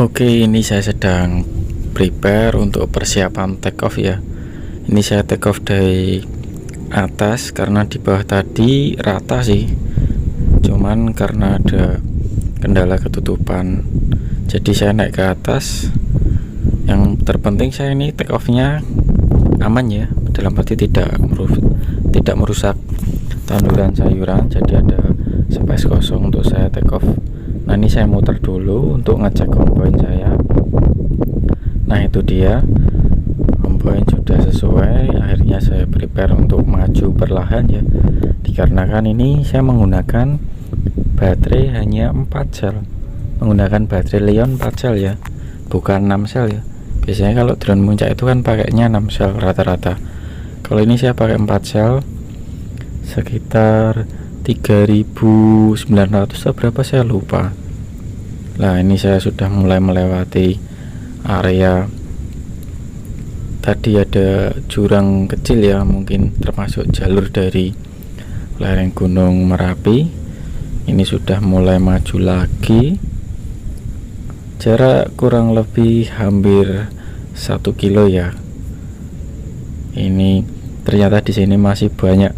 Oke, ini saya sedang prepare untuk persiapan take off ya. Ini saya take off dari atas karena di bawah tadi rata sih. Cuman karena ada kendala ketutupan, jadi saya naik ke atas. Yang terpenting saya ini take off-nya aman ya, dalam arti tidak merusak tanduran sayuran, jadi ada space kosong untuk saya take off. Nah, ini saya muter dulu untuk ngecek combine saya. Nah, itu dia, combine sudah sesuai. Akhirnya saya prepare untuk maju perlahan ya, dikarenakan ini saya menggunakan baterai hanya 4 sel, menggunakan baterai Li-ion 4 sel ya, bukan 6 sel ya. Biasanya kalau drone muncak itu kan pakainya 6 sel rata-rata. Kalau ini saya pakai 4 sel, sekitar 3.900 atau berapa saya lupa. Nah, ini saya sudah mulai melewati area. Tadi ada jurang kecil ya, mungkin termasuk jalur dari lereng Gunung Merapi. Ini sudah mulai maju lagi, jarak kurang lebih hampir 1 kilo ya. Ini ternyata di sini masih banyak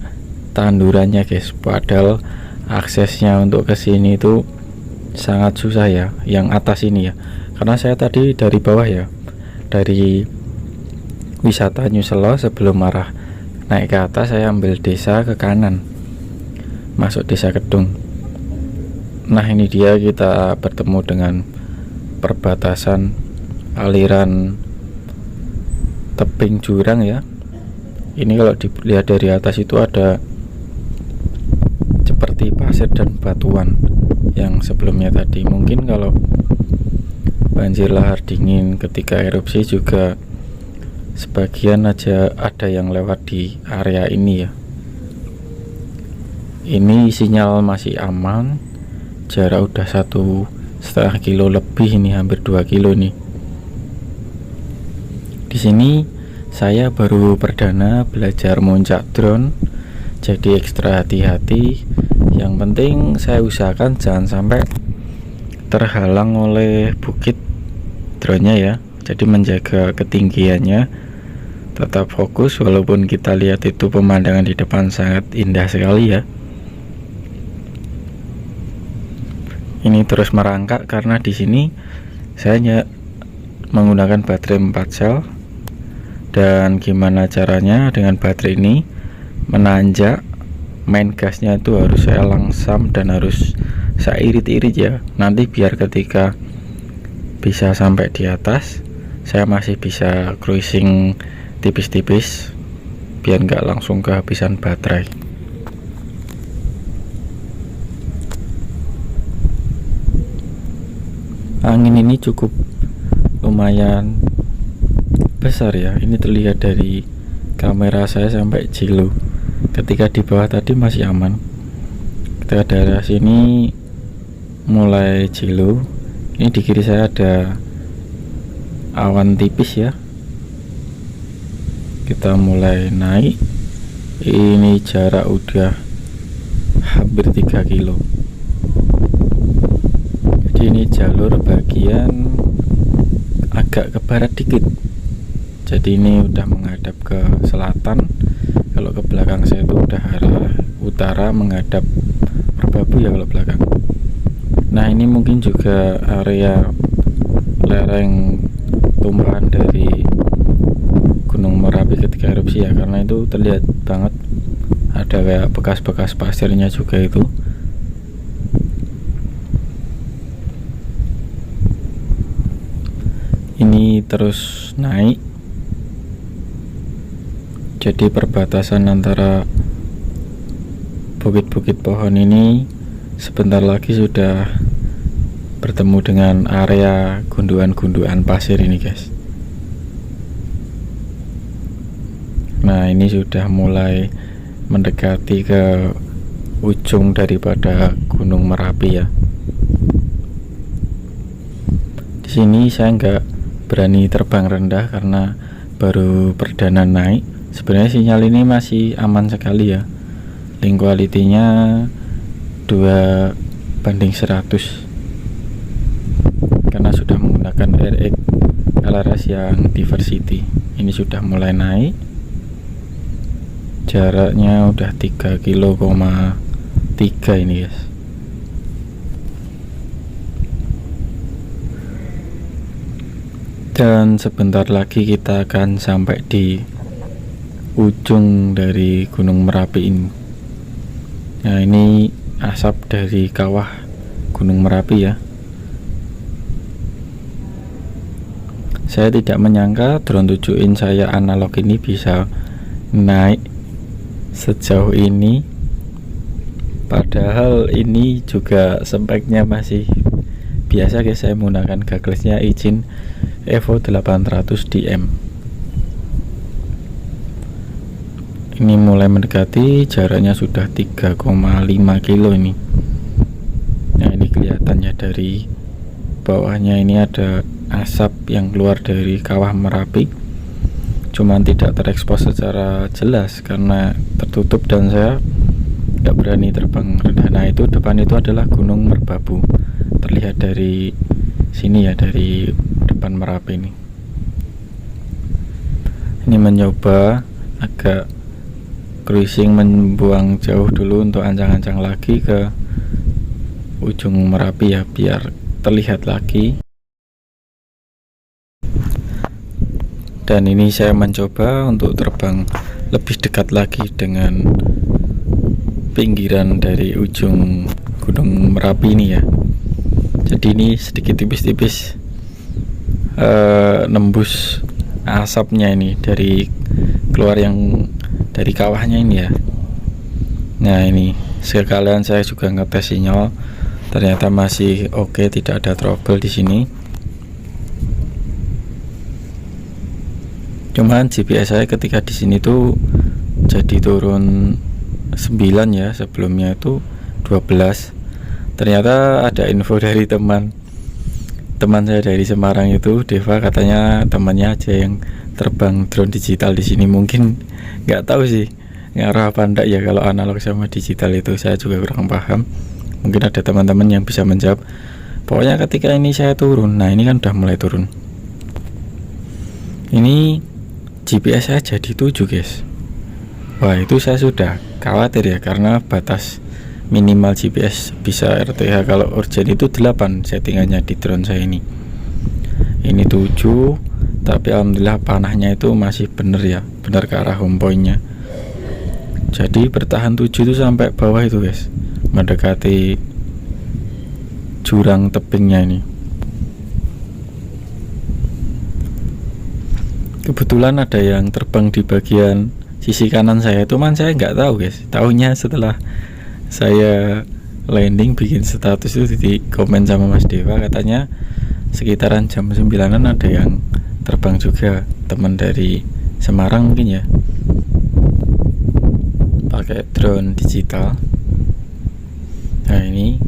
tandurannya guys, padahal aksesnya untuk ke sini itu sangat susah ya, yang atas ini ya, karena saya tadi dari bawah ya, dari wisata New Selo sebelum arah naik ke atas, saya ambil desa ke kanan masuk desa Kedung. Nah, ini dia kita bertemu dengan perbatasan aliran tebing jurang ya. Ini kalau dilihat dari atas itu ada seperti pasir dan batuan yang sebelumnya tadi. Mungkin kalau banjir lahar dingin ketika erupsi juga sebagian aja ada yang lewat di area ini ya. Ini sinyal masih aman, jarak udah 1,5 kilo lebih, ini hampir 2 kilo nih. Di sini saya baru perdana belajar muncak drone, jadi ekstra hati-hati. Yang penting saya usahakan jangan sampai terhalang oleh bukit drone-nya ya, jadi menjaga ketinggiannya, tetap fokus walaupun kita lihat itu pemandangan di depan sangat indah sekali ya. Ini terus merangkak karena di sini saya hanya menggunakan baterai 4 sel. Dan gimana caranya dengan baterai ini menanjak, main gasnya itu harus saya langsam dan harus saya irit-irit ya, nanti biar ketika bisa sampai di atas saya masih bisa cruising tipis-tipis, biar nggak langsung kehabisan baterai. Angin ini cukup lumayan besar ya, ini terlihat dari kamera saya sampai Cilu. Ketika di bawah tadi masih aman, ketika daerah sini mulai Cilu. Ini di kiri saya ada awan tipis ya, kita mulai naik. Ini jarak udah hampir 3 kilo. Jadi ini jalur bagian agak ke barat dikit, jadi ini udah menghadap ke selatan. Kalau ke belakang saya itu udah arah utara menghadap Merbabu ya kalau belakang. Nah, ini mungkin juga area lereng tumpahan dari Gunung Merapi ketika erupsi ya, karena itu terlihat banget ada kayak bekas-bekas pasirnya juga itu. Ini terus naik, jadi perbatasan antara bukit-bukit pohon ini sebentar lagi sudah bertemu dengan area gundukan-gundukan pasir ini guys. Nah, ini sudah mulai mendekati ke ujung daripada Gunung Merapi ya. Di sini saya nggak berani terbang rendah karena baru perdana naik. Sebenarnya sinyal ini masih aman sekali ya, link quality-nya 2:100 karena sudah menggunakan menggunakan RX LRS yang Diversity. Ini sudah mulai naik, jaraknya udah 3,3 kilo ini guys. Dan sebentar lagi kita akan sampai di ujung dari Gunung Merapi ini. Nah, ini asap dari kawah Gunung Merapi ya. Saya tidak menyangka drone 7 in saya analog ini bisa naik sejauh ini, padahal ini juga speknya masih biasa guys. Saya menggunakan gaglesnya Ichin Evo 800 DM. Ini mulai mendekati, jaraknya sudah 3,5 kilo ini. Nah, ini kelihatannya dari bawahnya ini ada asap yang keluar dari kawah Merapi, cuman tidak terekspos secara jelas karena tertutup dan saya tidak berani terbang rendah. Nah, itu depan itu adalah Gunung Merbabu, terlihat dari sini ya, dari depan Merapi ini. Ini mencoba agak cruising, membuang jauh dulu untuk ancang-ancang lagi ke ujung Merapi ya, biar terlihat lagi. Dan ini saya mencoba untuk terbang lebih dekat lagi dengan pinggiran dari ujung Gunung Merapi ini ya. Jadi ini sedikit tipis-tipis nembus asapnya ini dari keluar yang dari kawahnya ini ya. Nah, ini sekalian saya juga ngetes sinyal, ternyata masih oke, tidak ada trouble di sini. Cuman GPS saya ketika di sini tuh jadi turun 9 ya, sebelumnya itu 12. Ternyata ada info dari teman saya dari Semarang itu, Deva, katanya temannya aja yang terbang drone digital di sini. Mungkin nggak tahu sih ngaruh apa enggak ya kalau analog sama digital itu, saya juga kurang paham. Mungkin ada teman-teman yang bisa menjawab. Pokoknya ketika ini saya turun, nah ini kan udah mulai turun. Ini GPS saya jadi 7 guys. Wah, itu saya sudah khawatir ya, karena batas minimal GPS bisa RTH kalau urgent itu 8 settingannya di drone saya ini. Ini 7, tapi alhamdulillah panahnya itu masih bener ya, benar ke arah home point-nya. Jadi bertahan 7 itu sampai bawah itu guys, mendekati jurang tebingnya ini. Kebetulan ada yang terbang di bagian sisi kanan saya, cuman saya nggak tahu guys. Tahunya setelah saya landing bikin status itu di komen sama Mas Dewa, katanya sekitaran jam 9-an ada yang terbang juga, teman dari Semarang mungkin ya, pakai drone digital. Nah, ini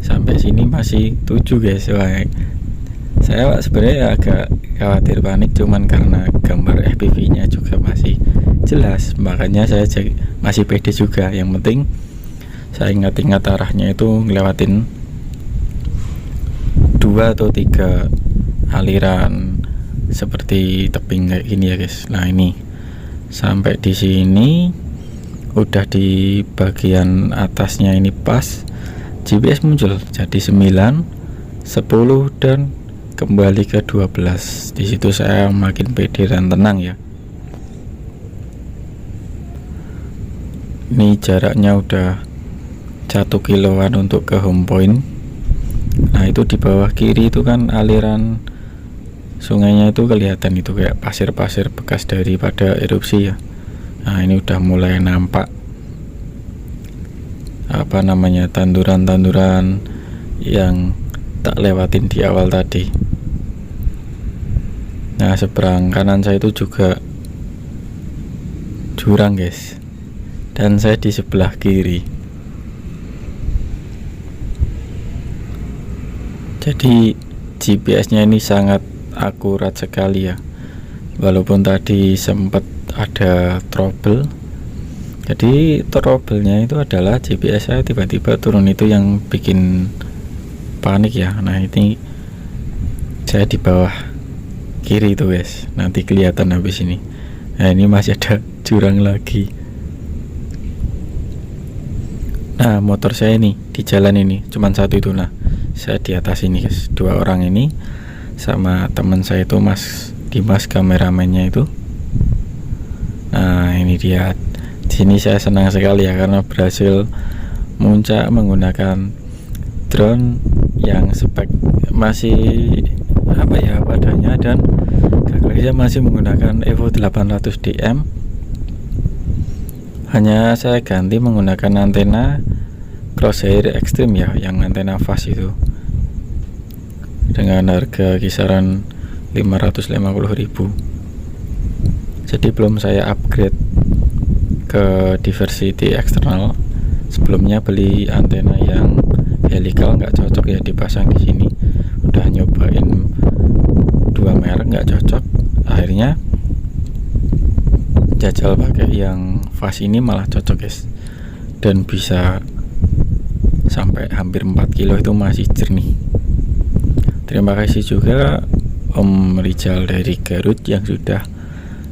sampai sini masih 7 guys. Wah, saya sebenarnya agak khawatir, panik, cuman karena gambar FPV-nya juga masih jelas, makanya saya masih pede juga. Yang penting saya ingat-ingat arahnya itu ngelewatin 2 atau 3 aliran seperti tebing kayak gini ya guys. Nah, ini sampai di sini udah di bagian atasnya ini pas, GPS muncul jadi 9, 10 dan kembali ke 12. Di situ saya makin pede dan tenang ya. Ini jaraknya udah 1 kiloan untuk ke home point. Nah, itu di bawah kiri itu kan aliran sungainya itu kelihatan, itu kayak pasir-pasir bekas daripada erupsi ya. Nah, ini udah mulai nampak apa namanya, tanduran-tanduran yang tak lewatin di awal tadi. Nah, seberang kanan saya itu juga jurang guys, dan saya di sebelah kiri. Jadi GPS-nya ini sangat akurat sekali ya, walaupun tadi sempat ada trouble. Jadi trouble-nya itu adalah GPS saya tiba-tiba turun, itu yang bikin panik ya. Nah, ini Saya di bawah kiri tuh guys, nanti kelihatan habis ini. Nah ini masih ada jurang lagi. Nah motor saya ini di jalan ini cuman satu itu. Nah saya di atas ini guys, 2 orang ini sama teman saya itu Mas Dimas kameramennya itu. Nah ini dia. Di sini saya senang sekali ya karena berhasil muncak menggunakan drone yang spek masih padanya, dan gagalnya masih menggunakan Evo 800 DM. Hanya saya ganti menggunakan antena crosshair extreme ya, yang antena fast itu, dengan harga kisaran 550.000. jadi belum saya upgrade ke diversity eksternal. Sebelumnya beli antena yang helical nggak cocok ya dipasang di sini. Udah nyobain 2 merek nggak cocok, akhirnya jajal pakai yang fast ini malah cocok guys, dan bisa sampai hampir 4 kilo itu masih jernih. Terima kasih juga Om Rijal dari Garut yang sudah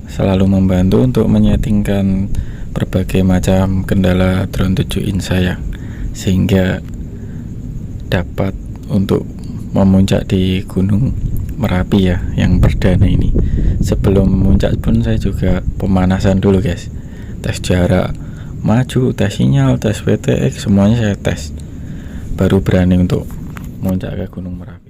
selalu membantu untuk menyetingkan berbagai macam kendala drone 7 in saya, sehingga dapat untuk memuncak di Gunung Merapi ya, yang perdana ini. Sebelum memuncak pun saya juga pemanasan dulu guys, tes jarak maju, tes sinyal, tes WTX, semuanya saya tes, baru berani untuk memuncak ke Gunung Merapi.